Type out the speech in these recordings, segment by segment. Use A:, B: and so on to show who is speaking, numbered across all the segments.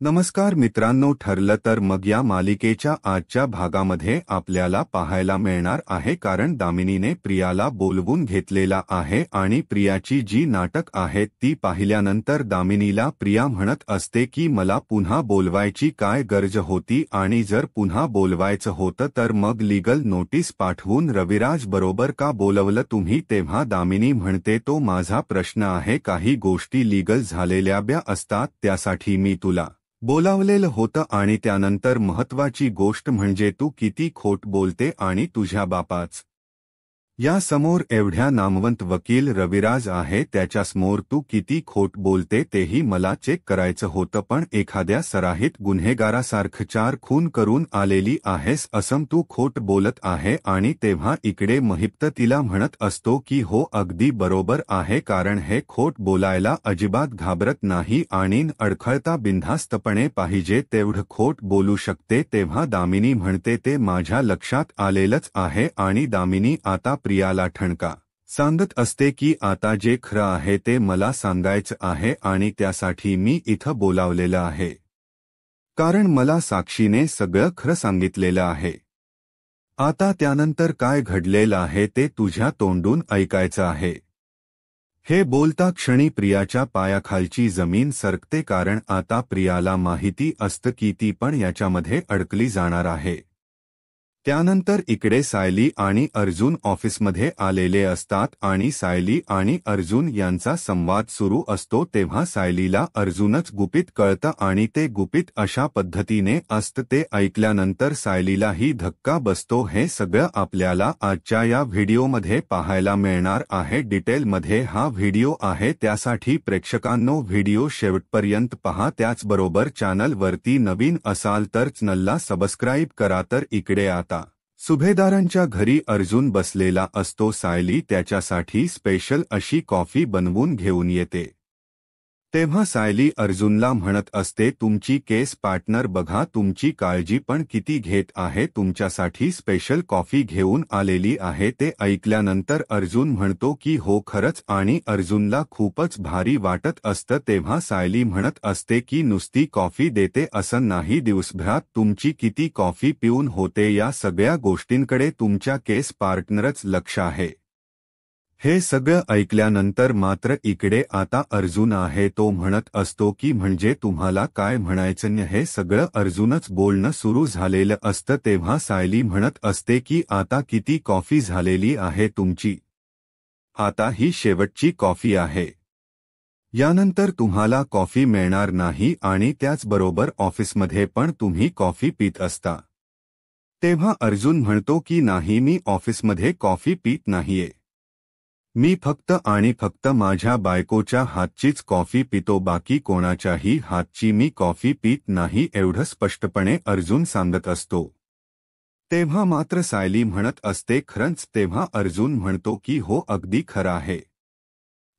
A: नमस्कार मित्रांनो, ठरलं तर मग या मालिकेच्या आजच्या भागामध्ये आपल्याला पाहायला मिळणार आहे कारण दामिनीने प्रियाला बोलवून घेतलेला आहे आणि प्रियाची जी नाटक आहेत ती पाहिल्यानंतर दामिनीला प्रिया म्हणत असते की मला पुन्हा बोलवायची काय गरज होती आणि जर पुन्हा बोलवायचं होतं तर मग लीगल नोटीस पाठवून रविराज बरोबर का बोलवलं तुम्ही. तेव्हा दामिनी म्हणते तो माझा प्रश्न आहे, काही गोष्टी लीगल झालेल्या ब्या असतात त्यासाठी मी तुला बोलावलेलं होतं आणि त्यानंतर महत्त्वाची गोष्ट म्हणजे तू किती खोट बोलते आणि तुझ्या बापाच या समोर एवढ्या नामवंत वकील रविराज आहे त्याच्यासमोर तू किती खोट बोलते तेही मला चेक करायचं होतं, पण एखाद्या सराहित गुन्हेगारासारखं 4 खून करून आलेली आहेस असं तू खोट बोलत आहे. आणि तेव्हा इकडे महिप्त तिला म्हणत असतो की हो अगदी बरोबर आहे, कारण हे खोट बोलायला अजिबात घाबरत नाही आणि अडखळता बिनधास्तपणे पाहिजे तेवढं खोट बोलू शकते. तेव्हा दामिनी म्हणते ते माझ्या लक्षात आलेलंच आहे आणि दामिनी आता प्रियाला ठणका सांगत असते की आता जे खरं आहे ते मला सांगायचं आहे आणि त्यासाठी मी इथं बोलावलेलं आहे, कारण मला साक्षीने सगळं खरं सांगितलेलं आहे. आता त्यानंतर काय घडलेलं आहे ते तुझ्या तोंडून ऐकायचं आहे. हे बोलता क्षणी प्रियाच्या पायाखालची जमीन सरकते, कारण आता प्रियाला माहिती असतं की ती पण याच्यामध्ये अडकली जाणार आहे. त्यानंतर इकडे सायली आणि अर्जुन ऑफिसमध्ये आलेले असतात आणि सायली आणि अर्जुन यांचा संवाद सुरू असतो. तेव्हा सायलीला अर्जुनच गुपित कळतं आणि ते गुपित अशा पद्धतीने असतं ते ऐकल्यानंतर सायलीलाही धक्का बसतो. हे सगळं आपल्याला आजच्या या व्हिडिओमध्ये पाहायला मिळणार आहे. डिटेलमध्ये हा व्हिडिओ आहे, त्यासाठी प्रेक्षकांनो व्हिडिओ शेवटपर्यंत पहा. त्याचबरोबर चॅनलवरती नवीन असाल तर चॅनलला सबस्क्राईब करा. तर इकडे आता सुभेदारांच्या घरी अर्जुन बसलेला असतो. सायली त्याच्यासाठी स्पेशल अशी कॉफी बनवून घेऊन येते. तेव्हा सायली अर्जुनला म्हणत असते तुमची केस पार्टनर बघा तुमची काळजी पण किती घेत आहे, तुमच्यासाठी स्पेशल कॉफी घेऊन आलेली आहे. ते ऐकल्यानंतर अर्जुन म्हणतो की हो खरंच, आणि अर्जुनला खूपच भारी वाटत असतं. तेव्हा सायली म्हणत असते की नुसती कॉफी देते असं नाही, दिवसभरात तुमची किती कॉफी पिऊन होते या सगळ्या गोष्टींकडे तुमच्या केस पार्टनरच लक्ष आहे. हे सगळं ऐकल्यानंतर मात्र इकडे आता अर्जुन आहे तो म्हणत असतो की म्हणजे तुम्हाला काय म्हणायचं. हे सगळं अर्जुनच बोलणं सुरू झालेलं असतं. तेव्हा सायली म्हणत असते की आता किती कॉफी झालेली आहे तुमची, आता ही शेवटची कॉफी आहे, यानंतर तुम्हाला कॉफी मिळणार नाही आणि त्याचबरोबर ऑफिसमध्ये पण तुम्ही कॉफी पीत असता. तेव्हा अर्जुन म्हणतो की नाही, मी ऑफिसमध्ये कॉफी पीत नाहीये, मी फक्त आणि फक्त माझ्या बायकोच्या हातचीच कॉफी पितो, बाकी कोणाच्याही हातची मी कॉफी पीत नाही, एवढं स्पष्टपणे अर्जुन सांगत असतो. तेव्हा मात्र सायली म्हणत असते खरंच. तेव्हा अर्जुन म्हणतो की हो अगदी खरं आहे,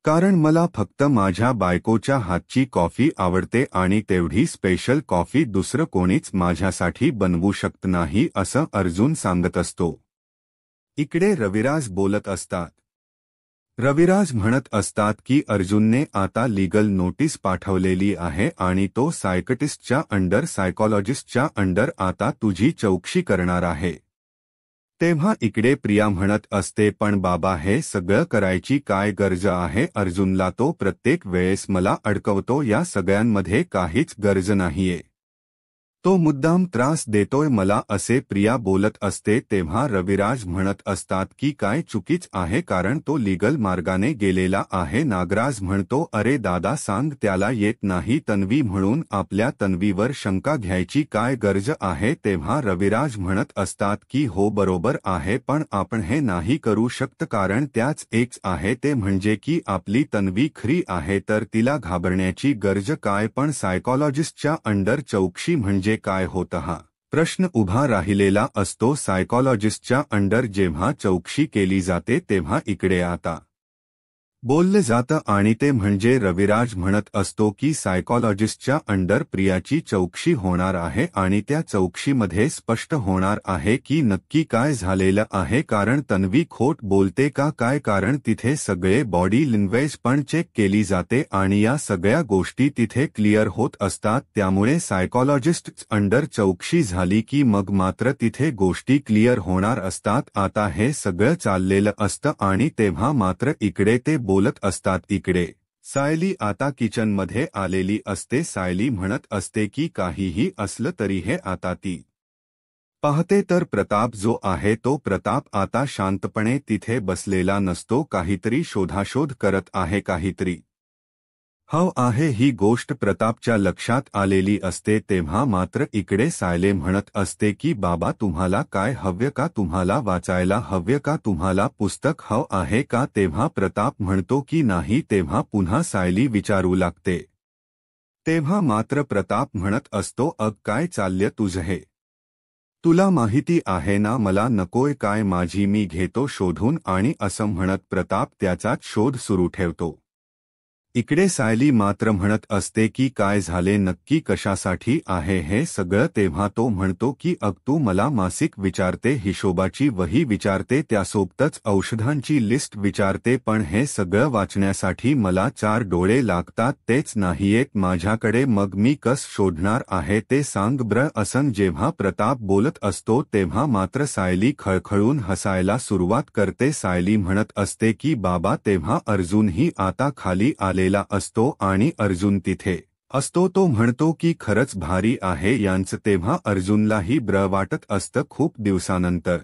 A: कारण मला फक्त माझ्या बायकोच्या हातची कॉफी आवडते आणि तेवढी स्पेशल कॉफी दुसरं कोणीच माझ्यासाठी बनवू शकत नाही असं अर्जुन सांगत असतो. इकडे रविराज बोलत असतात. रविराज म्हणत असतात की अर्जुनने आता लीगल नोटीस पाठवलेली आहे आणि तो सायकटिस्टच्या अंडर, सायकॉलॉजिस्टच्या अंडर आता तुझी चौकशी करणार आहे. तेव्हा इकडे प्रिया म्हणत असते पण बाबा हे सगळं करायची काय गरज आहे, अर्जुनला तो प्रत्येक वेळेस मला अडकवतो, या सगळ्यांमध्ये काहीच गरज नाहीये, तो मुद्दाम त्रास देतोय मला असे प्रिया बोलत असते. तेव्हा रविराज म्हणत असतात की काय चुकीच आहे, कारण तो लीगल मार्गाने गेलेला आहे. नागराज म्हणतो अरे दादा सांग, त्याला येत नाही तन्वी म्हणून आपल्या तन्वीवर शंका घ्यायची काय गरज आहे. तेव्हा रविराज म्हणत असतात की हो बरोबर आहे, पण आपण हे नाही करू शकत, कारण त्याच एकच आहे ते म्हणजे की आपली तन्वी खरी आहे तर तिला घाबरण्याची गरज काय. पण सायकॉलॉजिस्टच्या अंडर चौकशी म्हणजे काय होतं हा प्रश्न उभा राहिलेला असतो. सायकॉलॉजिस्टच्या अंडर जेव्हा चौकशी केली जाते तेव्हा इकडे आता बोललं जातं आणि ते म्हणजे रविराज म्हणत असतो की सायकॉलॉजिस्टच्या अंडर प्रियाची चौकशी होणार आहे आणि त्या चौकशीमध्ये स्पष्ट होणार आहे की नक्की काय झालेलं आहे, कारण तन्वी खोट बोलते का काय, कारण तिथे सगळे बॉडी लँग्वेज पण चेक केली जाते आणि या सगळ्या गोष्टी तिथे क्लिअर होत असतात. त्यामुळे सायकॉलॉजिस्ट अंडर चौकशी झाली की मग मात्र तिथे गोष्टी क्लिअर होणार असतात. आता हे सगळं चाललेलं असतं आणि तेव्हा मात्र इकडे ते बोलत असतात. इकडे सायली आता किचनमध्ये आलेली असते. सायली म्हणत असते की काहीही असलं तरी हे आता ती पाहते तर प्रताप जो आहे तो प्रताप आता शांतपणे तिथे बसलेला नसतो, काहीतरी शोधाशोध करत आहे, काहीतरी आहे. ही गोष्ट प्रतापच्या लक्षात आलेली असते. तेव्हा मात्र इकडे सायले म्हणत असते की बाबा तुम्हाला काय हव्य का, तुम्हाला वाचायला हव्य का, तुम्हाला पुस्तक हवं आहे का. तेव्हा प्रताप म्हणतो की नाही. तेव्हा पुन्हा सायली विचारू लागते. तेव्हा मात्र प्रताप म्हणत असतो काय चाललं तुझं हे, तुला माहिती आहे ना मला नकोय काय, माझी मी घेतो शोधून. आणि असं म्हणत प्रताप त्याचाच शोध सुरू ठेवतो. इकडे सायली मात्र म्हणत असते की काय झाले नक्की, कशासाठी आहे हे सगळं. तेव्हा तो म्हणतो की तू मला मासिक विचारते, हिशोबाची वही विचारते, त्यासोबतच औषधांची लिस्ट विचारते, पण हे सगळं वाचण्यासाठी मला 4 डोळे लागतात, तेच नाहीयेत माझ्याकडे. मग मी कस शोधणार आहे ते सांग ब्र. असं जेव्हा प्रताप बोलत असतो तेव्हा मात्र सायली खळखळून हसायला सुरुवात करते. सायली म्हणत असते की बाबा तेव्हा अर्जुनही आता खाली आले असतो आणि अर्जुन तिथे असतो. तो म्हणतो की खरंच भारी आहे यांचं. तेव्हा अर्जुनलाही ब्र वाटत असतं. खूप दिवसानंतर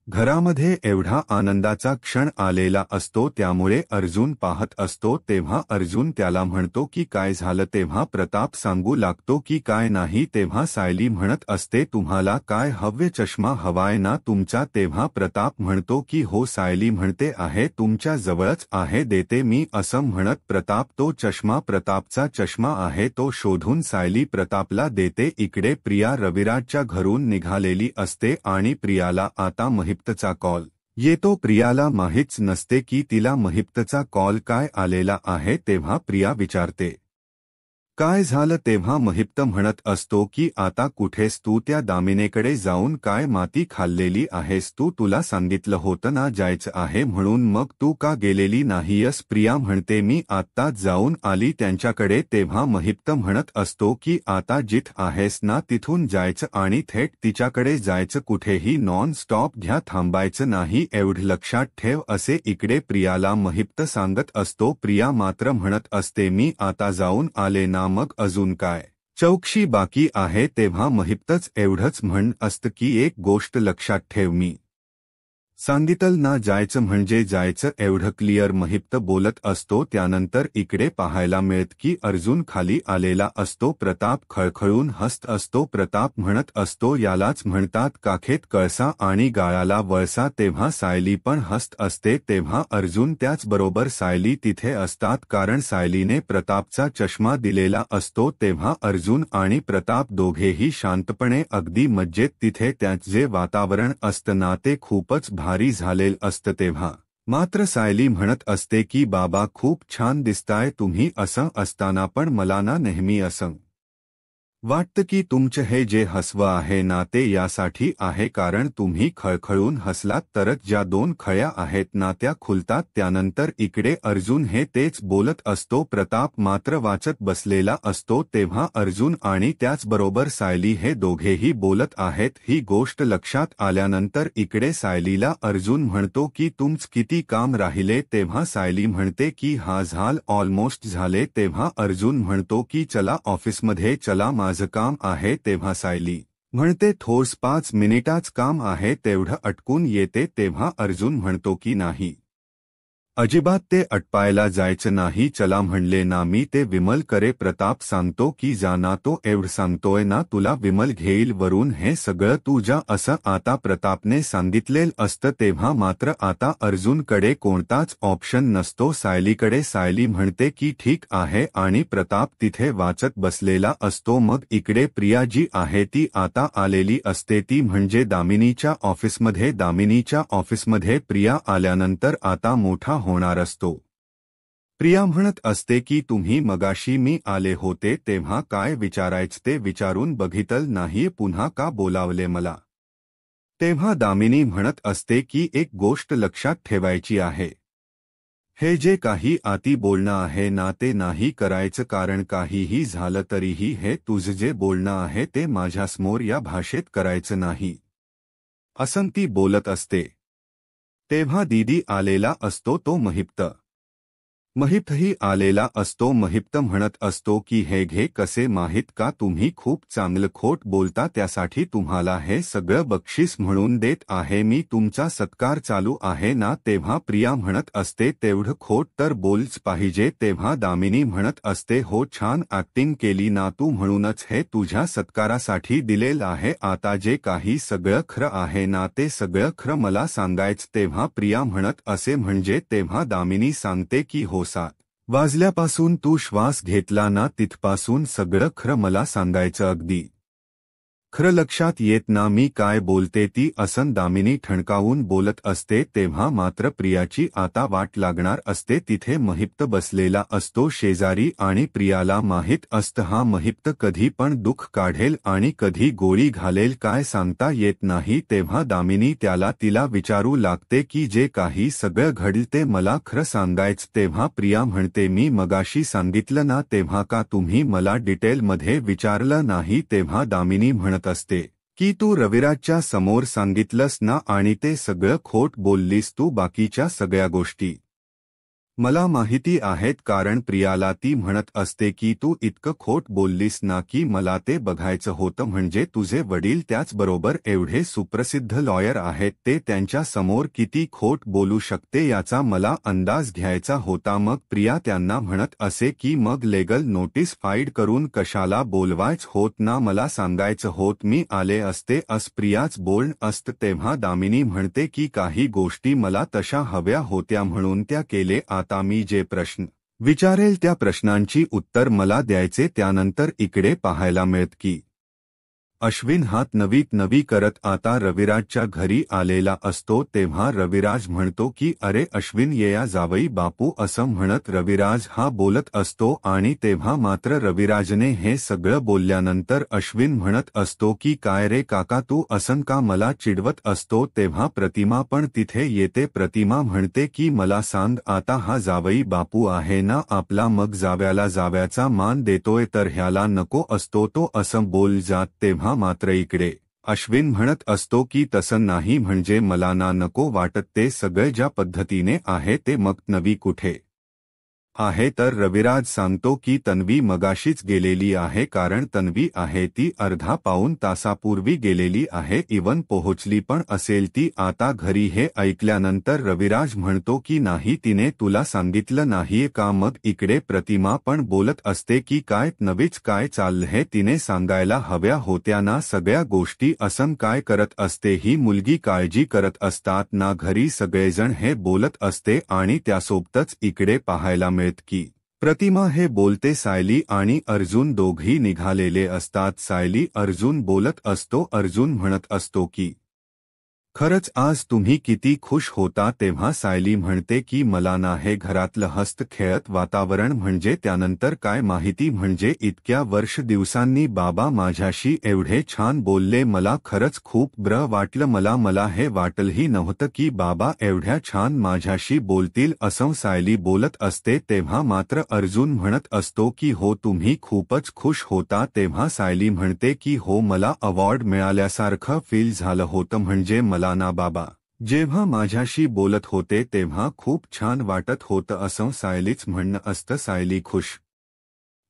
A: घरामध्ये एवढा आनंदाचा क्षण आलेला असतो, त्यामुळे अर्जुन पाहत असतो. तेव्हा अर्जुन त्याला म्हणतो की काय झालं. तेव्हा प्रताप सांगू लागतो की काय नाही. तेव्हा सायली म्हणत असते तुम्हाला काय हवे, चष्मा हवाय ना तुमचा. तेव्हा प्रताप म्हणतो की हो. सायली म्हणते आहे तुमच्या जवळच आहे, देते मी. असं म्हणत प्रताप तो चष्मा, प्रतापचा चष्मा आहे तो शोधून सायली प्रतापला देते. इकडे प्रिया रविराजच्या घरून निघालेली असते आणि प्रियाला आता महिप्तचा कॉल येतो. प्रियाला माहीच नसते की तिला महिप्तचा कॉल काय आलेला आहे. तेव्हा प्रिया विचारते काय झालं. तेव्हा महिप्त म्हणत असतो की आता कुठेस तू, त्या दामिनीकडे जाऊन काय माती खाल्लेली आहेस तू, तुला सांगितलं होतं ना जायचं आहे म्हणून, मग तू का गेलेली नाहीयस. प्रिया म्हणते मी आत्ताच जाऊन आली त्यांच्याकडे. तेव्हा महिप्त म्हणत असतो की आता जिथ आहेस ना तिथून जायचं आणि थेट तिच्याकडे जायचं, कुठेही नॉन स्टॉप घ्या, थांबायचं नाही, एवढं लक्षात ठेव असे इकडे प्रियाला महिप्त सांगत असतो. प्रिया मात्र म्हणत असते मी आता जाऊन आले ना, मग अजून काय चौकशी बाकी आहे. तेव्हा महिप्तच एवढंच म्हण असतं की एक गोष्ट लक्षात ठेव, मी सांगितलं ना जायचं म्हणजे जायचं, एवढं क्लिअर महिप्त बोलत असतो. त्यानंतर इकडे पाहायला मिळत की अर्जुन खाली आलेला असतो. प्रताप खळखळून हसत असतो. प्रताप म्हणत असतो यालाच म्हणतात काखेत कळसा आणि गाळाला वळसा. तेव्हा सायली पण हसत असते. तेव्हा अर्जुन त्याचबरोबर सायली तिथे असतात, कारण सायलीने प्रतापचा चष्मा दिलेला असतो. तेव्हा अर्जुन आणि प्रताप दोघेही शांतपणे अगदी मज्जेत तिथे त्याचे जे वातावरण असतं ना ते खूपच भारी झालेलं असतं. तेव्हा मात्र सायली म्हणत असते की बाबा खूप छान दिसताय तुम्ही, असं असताना पण मला ना नेहमी असं वाटतं की तुमचं हे जे हसवं आहे ना ते यासाठी आहे कारण तुम्ही खळखळून हसलात तरच ज्या 2 खळ्या आहेत ना त्या खुलतात. त्यानंतर इकडे अर्जुन हे तेच बोलत असतो. प्रताप मात्र वाचत बसलेला असतो. तेव्हा अर्जुन आणि त्याचबरोबर सायली हे दोघेही बोलत आहेत. ही गोष्ट लक्षात आल्यानंतर इकडे सायलीला अर्जुन म्हणतो की तुमचं किती काम राहिले. तेव्हा सायली म्हणते की हा झाल, ऑलमोस्ट झाले. तेव्हा अर्जुन म्हणतो की चला ऑफिसमध्ये चला, माझं काम आहे. तेव्हा सायली म्हणते थोस 5 मिनिटाच काम आहे, तेवढं अटकून येते. तेव्हा अर्जुन म्हणतो की नाही, अजिबात ते अटपायला जायचं नाही, चला म्हणले ना मी ते विमल करे. प्रताप सांगतो की जा ना, तो एवढं सांगतोय ना तुला विमल घेईल वरून हे सगळं तू जा, असं आता प्रतापने सांगितलेलं असतं. तेव्हा मात्र आता अर्जुनकडे कोणताच ऑप्शन नसतो सायलीकडे. सायली म्हणते की ठीक आहे आणि प्रताप तिथे वाचत बसलेला असतो. मग इकडे प्रिया जी आहे ती आता आलेली असते, ती म्हणजे दामिनीच्या ऑफिसमध्ये. दामिनीच्या ऑफिसमध्ये प्रिया आल्यानंतर आता मोठा होणार असतो. प्रिया म्हणत असते की तुम्ही मगाशी मी आले होते तेव्हा काय विचारायचं ते विचारून बघितलं नाही, पुन्हा का बोलावले मला? तेव्हा दामिनी म्हणत असते की एक गोष्ट लक्षात ठेवायची आहे. हे जे काही आती बोलणं आहे ना ते नाही करायचं, कारण काहीही झालं तरीही हे तुझं जे बोलणं आहे ते माझ्यासमोर या भाषेत करायचं नाही, असं ती बोलत असते. तेव्हा दीदी आलेला असतो तो महिप्त. महिप्तही आलेला असतो. महिप्त म्हणत असतो की हे घे, कसे माहीत का तुम्ही खूप चांगलं खोट बोलता, त्यासाठी तुम्हाला हे सगळं बक्षीस म्हणून देत आहे मी, तुमचा सत्कार चालू आहे ना. तेव्हा प्रिया म्हणत असते तेवढं खोट तर बोलच पाहिजे. तेव्हा दामिनी म्हणत असते हो, छान ऍक्टिंग केली ना तू, म्हणूनच हे तुझ्या सत्कारासाठी दिलेलं आहे. आता जे काही सगळं खरं आहे ना ते सगळं खरं मला सांगायचं. तेव्हा प्रिया म्हणत असे म्हणजे? तेव्हा दामिनी सांगते की हो, 7 वाजल्यापासून तू श्वास घेतला ना तिथपासून सगळं खरं मला सांगायचं, अगदी खरं लक्षात येत ना मी काय बोलते ती, असं दामिनी ठणकावून बोलत असते. तेव्हा मात्र प्रियाची आता वाट लागणार असते. तिथे महिप्त बसलेला असतो शेजारी आणि प्रियाला माहीत असतं हा महिप्त कधी पण दुःख काढेल आणि कधी गोळी घालेल, काय सांगता येत नाही. तेव्हा दामिनी तिला विचारू लागते की जे काही सगळं घडलं ते मला खरं सांगायचं. तेव्हा प्रिया म्हणते मी मगाशी सांगितलं ना, तेव्हा का तुम्ही मला डिटेलमध्ये विचारलं नाही? तेव्हा दामिनी म्हणत असते की तू रविराजच्या समोर सांगितलंस ना आणि ते सगळं खोट बोललीस तू, बाकीच्या सगळ्या गोष्टी मला माहिती आहेत. कारण प्रियाला ती म्हणत असते की तू इतकं खोट बोललीस ना की मला ते बघायचं होतं, म्हणजे तुझे वडील त्याचबरोबर एवढे सुप्रसिद्ध लॉयर आहेत, ते त्यांच्या समोर किती खोट बोलू शकते याचा मला अंदाज घ्यायचा होता. मग प्रिया त्यांना म्हणत असे की मग लेगल नोटीस फाईड करून कशाला बोलवायचं होत ना, मला सांगायचं होत मी आले असते असं प्रियाच बोलण असतं. तेव्हा दामिनी म्हणते की काही गोष्टी मला तशा हव्या होत्या म्हणून त्या केले. आता मी जे प्रश्न विचारेल त्या प्रश्नांची उत्तर मला द्यायचे. त्यानंतर इकडे पाहायला मिळत की अश्विन हात नवी करत आता रविराजच्या घरी आलेला असतो. तेव्हा रविराज म्हणतो की अरे अश्विन, येया जावई बापू, असं म्हणत रविराज हा बोलत असतो. आणि तेव्हा मात्र रविराजने हे सगळं बोलल्यानंतर अश्विन म्हणत असतो की काय रे काका, तू असं का मला चिडवत असतो? तेव्हा प्रतिमा पण तिथे येते. प्रतिमा म्हणते की मला सांग आता, हा जावई बापू आहे ना आपला, मग जाव्याचा मान देतोय तर ह्याला नको असतो तो, असं बोल जात. तेव्हा मात्र इकडे अश्विन म्हणत असतो की तसं नाही, म्हणजे मला ना नको वाटत ते सगळे ज्या पद्धतीने आहे ते. मग तन्वी कुठे आहे तर रविराज सांगतो की तन्वी मगाशीच गेलेली आहे, कारण तन्वी आहे ती अर्धा पाऊण तासापूर्वी गेलेली आहे, इवन पोहोचली पण असेल ती आता घरी. हे ऐकल्यानंतर रविराज म्हणतो की नाही, तिने तुला सांगितलं नाहीये का? मग इकडे प्रतिमा पण बोलत असते की काय नवीच काय चाललं हे, तिने सांगायला हव्या होत्या ना सगळ्या गोष्टी, असं काय करत असते ही मुलगी, काळजी करत असतात ना घरी सगळेजण, हे बोलत असते. आणि त्यासोबतच इकडे पाहायला मिळत की प्रतिमा हे बोलते सायली आणि अर्जुन दोघी निघालेले असतात. सायली अर्जुन बोलत असतो. अर्जुन म्हणत असतो की खरंच आज तुम्ही किती खुश होता? तेव्हा सायली म्हणते की मला ना हे घरातलं हस्त खेळत वातावरण म्हणजे, त्यानंतर काय माहिती म्हणजे इतक्या वर्ष दिवसांनी बाबा माझ्याशी एवढे छान बोलले, मला खरंच खूप बरं वाटलं. मला हे वाटलंही नव्हतं की बाबा एवढ्या छान माझ्याशी बोलतील, असं सायली बोलत असते. तेव्हा मात्र अर्जुन म्हणत असतो की हो, तुम्ही खूपच खुश होता. तेव्हा सायली म्हणते की हो, मला अवॉर्ड मिळाल्यासारखं फील झालं होतं, म्हणजे मला ना बाबा जेव्हा माझ्याशी बोलत होते तेव्हा खूप छान वाटत होतं, असं सायलीच म्हणणं असतं. सायली खुश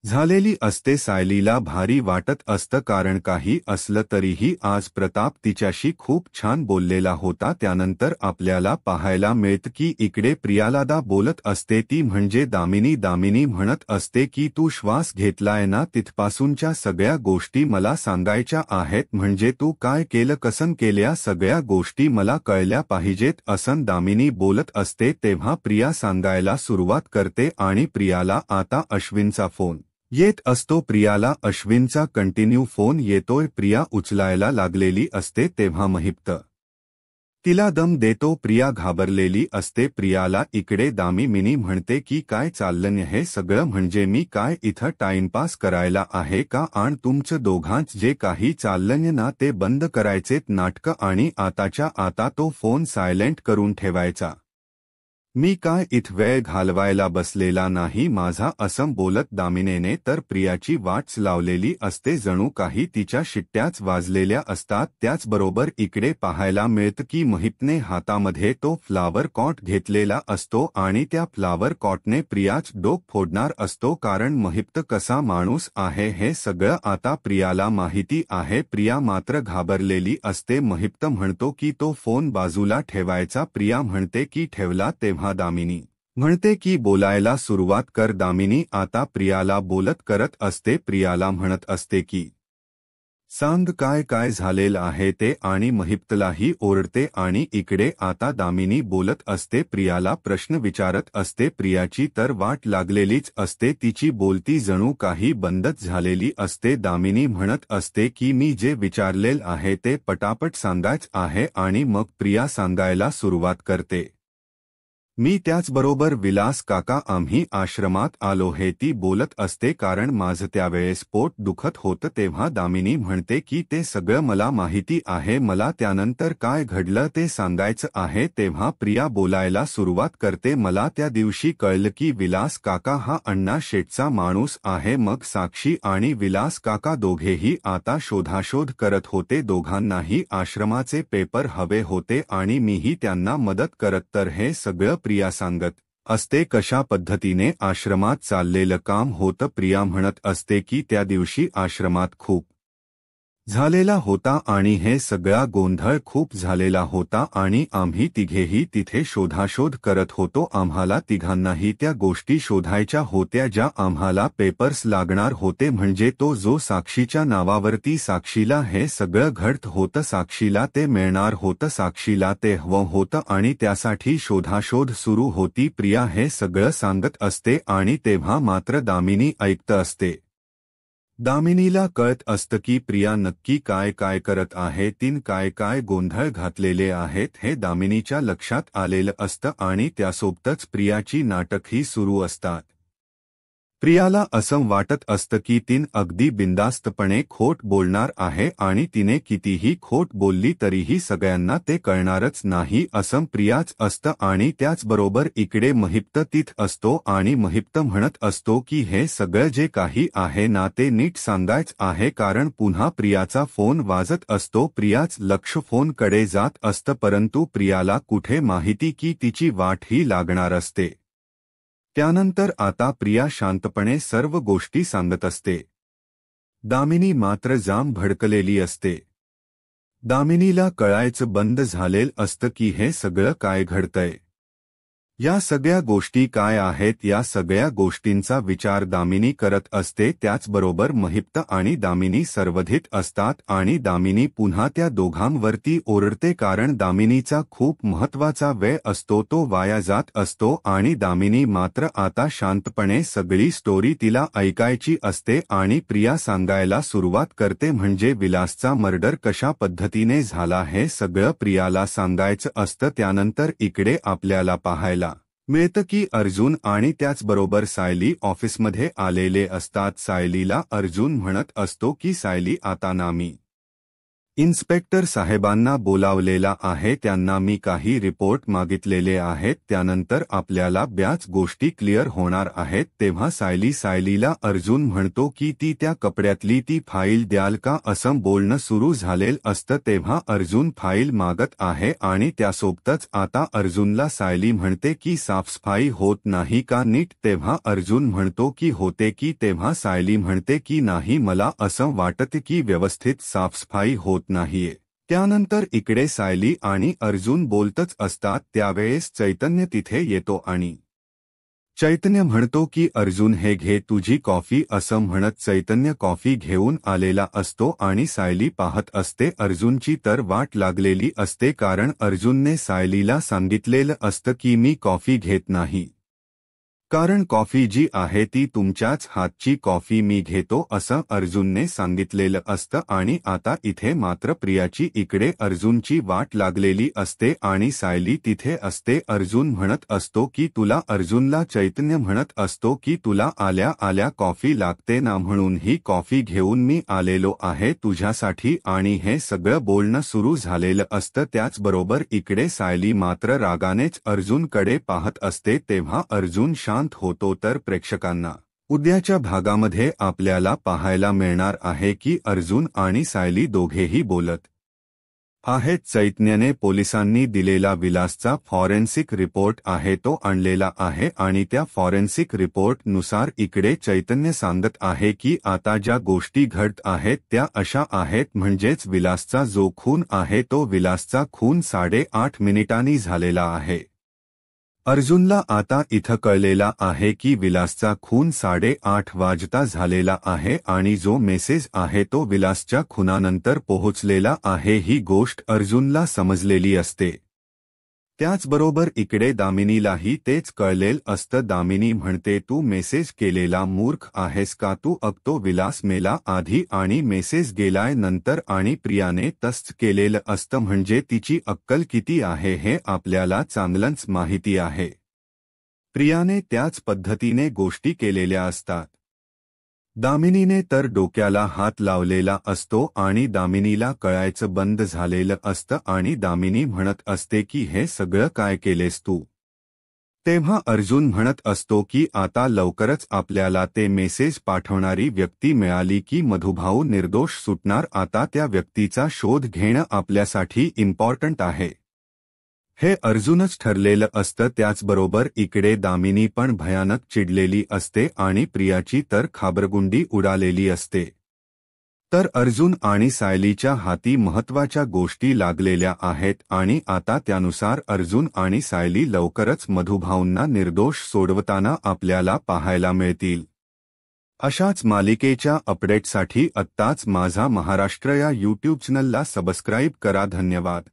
A: झालेली असते. सायलीला भारी वाटत असतं, कारण काही असलं तरीही आज प्रताप तिच्याशी खूप छान बोललेला होता. त्यानंतर आपल्याला पाहायला मिळतं की इकडे प्रियालादा बोलत असते, ती म्हणजे दामिनी म्हणत असते की तू श्वास घेतलाय ना तिथपासूनच्या सगळ्या गोष्टी मला सांगायच्या आहेत, म्हणजे तू काय केलं, कसं केल्या, सगळ्या गोष्टी मला कळल्या पाहिजेत, असं दामिनी बोलत असते. तेव्हा प्रिया सांगायला सुरुवात करते आणि प्रियाला आता अश्विनचा फोन येत असतो. प्रियाला अश्विनचा कंटिन्यू फोन येतोय. प्रिया उचलायला लागलेली असते. तेव्हा महिप्त तिला दम देतो. प्रिया घाबरलेली असते. प्रियाला इकडे दामिनी म्हणते की काय चाललंय हे सगळं, म्हणजे मी काय इथं टाइमपास करायला आहे का? आणि तुमचं दोघांच जे काही चाललंय ना ते बंद करायचेत नाटकं, आणि आताच्या आता तो फोन सायलेंट करून ठेवायचा. मी काय इथं वेळ घालवायला बसलेला नाही माझा. असं बोलत दामिनीने तर प्रियाची वाटच लावलेली असते. जणू काही तिच्या शिट्ट्याच वाजलेल्या असतात. त्याचबरोबर इकडे पाहायला मिळतं की महिपने हातामध्ये तो फ्लावर कॉट घेतलेला असतो आणि त्या फ्लावर कॉटने प्रियाच डोक फोडणार असतो. कारण महिप कसा माणूस आहे हे सगळं आता प्रियाला माहिती आहे. प्रिया मात्र घाबरलेली असते. महिप म्हणतो की तो फोन बाजूला ठेवायचा. प्रिया म्हणते की ठेवला. तेव्हा दामिनी म्हणते की बोलायला सुरुवात कर. दामिनी आता प्रियाला बोलत करत असते. प्रियाला म्हणत असते की सांग काय काय झालेलं आहे ते, आणि महिपलाही ओरडते. आणि इकडे आता दामिनी बोलत असते. प्रियाला प्रश्न विचारत असते. प्रियाची तर वाट लागलेलीच असते. तिची बोलती जणू काही बंदच झालेली असते. दामिनी म्हणत असते की मी जे विचारलेलं आहे ते पटापट सांगायचं आहे. आणि मग प्रिया सांगायला सुरुवात करते. मी त्याचबरोबर विलास काका आम्ही आश्रमात आलो हे ती बोलत असते. कारण माझं त्यावेळेस पोट दुखत होतं. तेव्हा दामिनी म्हणते की ते सगळं मला माहिती आहे. मला त्यानंतर काय घडलं ते सांगायचं आहे. तेव्हा प्रिया बोलायला सुरुवात करते. मला त्या दिवशी कळलं की विलास काका हा अण्णा शेठचा माणूस आहे. मग साक्षी आणि विलास काका दोघेही आता शोधाशोध करत होते. दोघांनाही आश्रमाचे पेपर हवे होते आणि मीही त्यांना मदत करत. तर हे सगळं प्रिया सांगत असते कशा पद्धतीने आश्रमात चाललेलं काम होतं. प्रिया म्हणत असते की त्या दिवशी आश्रमात खूप झालेला होता आणि हे सगळा गोंधळ खूप झालेला होता आणि आम्ही तिघेही तिथे शोधाशोध करत होतो. आम्हाला तिघांनाही त्या गोष्टी शोधायच्या होत्या ज्या आम्हाला पेपर्स लागणार होते. म्हणजे तो जो साक्षीच्या नावावरती साक्षीला हे सगळं घडत होतं, साक्षीला ते मिळणार होतं, साक्षीला ते हवं होतं आणि त्यासाठी शोधाशोध सुरू होती. प्रिया हे सगळं सांगत असते आणि तेव्हा मात्र दामिनी ऐकत असते. दामिनीला कळत असतं की प्रिया नक्की काय काय करत आहे. तीन काय काय गोंधळ घातलेले आहेत हे दामिनीच्या लक्षात आलेलं असतं आणि त्यासोबतच प्रियाची नाटकही सुरू असतात. प्रियाला असं वाटत असतं की तीन अगदी बिनधास्तपणे खोट बोलणार आहे आणि तिने कितीही खोट बोलली तरीही सगळ्यांना ते कळणारच नाही असं प्रियाच असतं. आणि त्याचबरोबर इकडे महिप तिथं असतो आणि महिप म्हणत असतो की हे सगळं जे काही आहे ना ते नीट सांगायचं आहे. कारण पुन्हा प्रियाचा फोन वाजत असतो. प्रियाच लक्ष फोनकडे जात असतं, परंतु प्रियाला कुठे माहिती की तिची वाटही लागणार असते. त्यानंतर आता प्रिया शांतपणे सर्व गोष्टी सांगत असते. दामिनी मात्र जाम भडकलेली असते. दामिनीला कळायचं बंद झालेलं असतं की हे सगळं काय घडतंय, या सगळ्या गोष्टी काय आहेत. या सगळ्या गोष्टींचा विचार दामिनी करत असते. त्याचबरोबर महिप आणि दामिनी सर्वधित असतात आणि दामिनी पुन्हा त्या दोघांवरती ओरडते. कारण दामिनीचा खूप महत्त्वाचा वेळ असतो तो वाया जात असतो आणि दामिनी मात्र आता शांतपणे सगळी स्टोरी तिला ऐकायची असते. आणि प्रिया सांगायला सुरुवात करते, म्हणजे विलासचा मर्डर कशा पद्धतीने झाला हे सगळं प्रियाला सांगायचं असतं. त्यानंतर इकडे आपल्याला पाहायला मिळतं की अर्जुन आणि त्याचबरोबर सायली ऑफिसमध्ये आलेले असतात. सायलीला अर्जुन म्हणत असतो की सायली आता ना मी इन्स्पेक्टर साहेबांना बोलावलेला आहे, त्यांना मी काही रिपोर्ट मागितलेले आहेत, त्यानंतर आपल्याला बऱ्याच गोष्टी क्लिअर होणार आहेत. तेव्हा सायलीला अर्जुन म्हणतो की ती त्या कपड्यातली ती फाईल द्याल का असं बोलणं सुरू झालेलं असतं. तेव्हा अर्जुन फाईल मागत आहे आणि त्यासोबतच आता अर्जुनला सायली म्हणते की साफसफाई होत नाही का नीट. तेव्हा अर्जुन म्हणतो की होते की. तेव्हा सायली म्हणते की नाही, मला असं वाटतं की व्यवस्थित साफसफाई होत नाहीये. त्यानंतर इकडे सायली आणि अर्जुन बोलतच असतात. त्यावेळेस चैतन्य तिथे येतो आणि चैतन्य म्हणतो की अर्जुन हे घे तुझी कॉफी असं म्हणत चैतन्य कॉफी घेऊन आलेला असतो आणि सायली पाहत असते. अर्जुनची तर वाट लागलेली असते, कारण अर्जुनने सायलीला सांगितलेलं असतं की मी कॉफी घेत नाही. कारण कॉफी जी आहे ती तुमच्याच हातची कॉफी मी घेतो असं अर्जुनने सांगितलेलं असतं आणि आता इथे मात्र प्रियाची इकडे अर्जुनची वाट लागलेली असते आणि सायली तिथे असते. अर्जुन म्हणत असतो की तुला अर्जुनला चैतन्य म्हणत असतो की तुला आल्या आल्या कॉफी लागते ना म्हणून ही कॉफी घेऊन मी आलेलो आहे तुझ्यासाठी आणि हे सगळं बोलणं सुरू झालेलं असतं. त्याचबरोबर इकडे सायली मात्र रागानेच अर्जुनकडे पाहत असते. तेव्हा अर्जुन शांत होतो तर प्रेक्षकांना उद्याच्या भागामध्ये आपल्याला पाहायला मिळणार आहे की अर्जुन आणि सायली दोघेही बोलत आहेत. चैतन्याने पोलिसांनी दिलेला विलासचा फॉरेन्सिक रिपोर्ट आहे तो आणलेला आहे आणि त्या फॉरेन्सिक रिपोर्टनुसार इकडे चैतन्य सांगत आहे की आता ज्या गोष्टी घडत आहेत त्या अशा आहेत म्हणजेच विलासचा जो खून आहे तो विलासचा खून 8.5 मिनिटांनी झालेला आहे. अर्जुनला आता इथं कळलेला आहे की विलासचा खून 8:30 वाजता झालेला आहे आणि जो मेसेज आहे तो विलासच्या खुनानंतर पोहोचलेला आहे ही गोष्ट अर्जुनला समजलेली असते. त्याचबरोबर इकडे दामिनीलाही तेच कळलेलं असतं. दामिनी म्हणते तू मेसेज केलेला मूर्ख आहेस का तू अगतो विलास मेला आधी आणि मेसेज गेलाय नंतर आणि प्रियाने तसंच केलेलं असतं म्हणजे तिची अक्कल किती आहे हे आपल्याला चांगलंच माहिती आहे. प्रियाने त्याच पद्धतीने गोष्टी केलेल्या असतात. दामिनीने तर डोक्याला हात लावलेला असतो आणि दामिनीला कळायचं बंद झालेलं असतं आणि दामिनी म्हणत असते की हे सगळं काय केलेस तू. तेव्हा अर्जुन म्हणत असतो की आता लवकरच आपल्याला ते मेसेज पाठवणारी व्यक्ती मिळाली की मधुभाऊ निर्दोष सुटणार. आता त्या व्यक्तीचा शोध घेणं आपल्यासाठी इम्पॉर्टंट आहे हे अर्जुनच ठरलेलं असतं. त्याचबरोबर इकडे दामिनी पण भयानक चिडलेली असते आणि प्रियाची तर खाबरगुंडी उडालेली असते. तर अर्जुन आणि सायलीच्या हाती महत्त्वाच्या गोष्टी लागलेल्या आहेत आणि आता त्यानुसार अर्जुन आणि सायली लवकरच मधुभाऊंना निर्दोष सोडवताना आपल्याला पाहायला मिळतील. अशाच मालिकेच्या अपडेटसाठी आत्ताच माझा महाराष्ट्र या यूट्यूब चॅनलला सबस्क्राईब करा. धन्यवाद.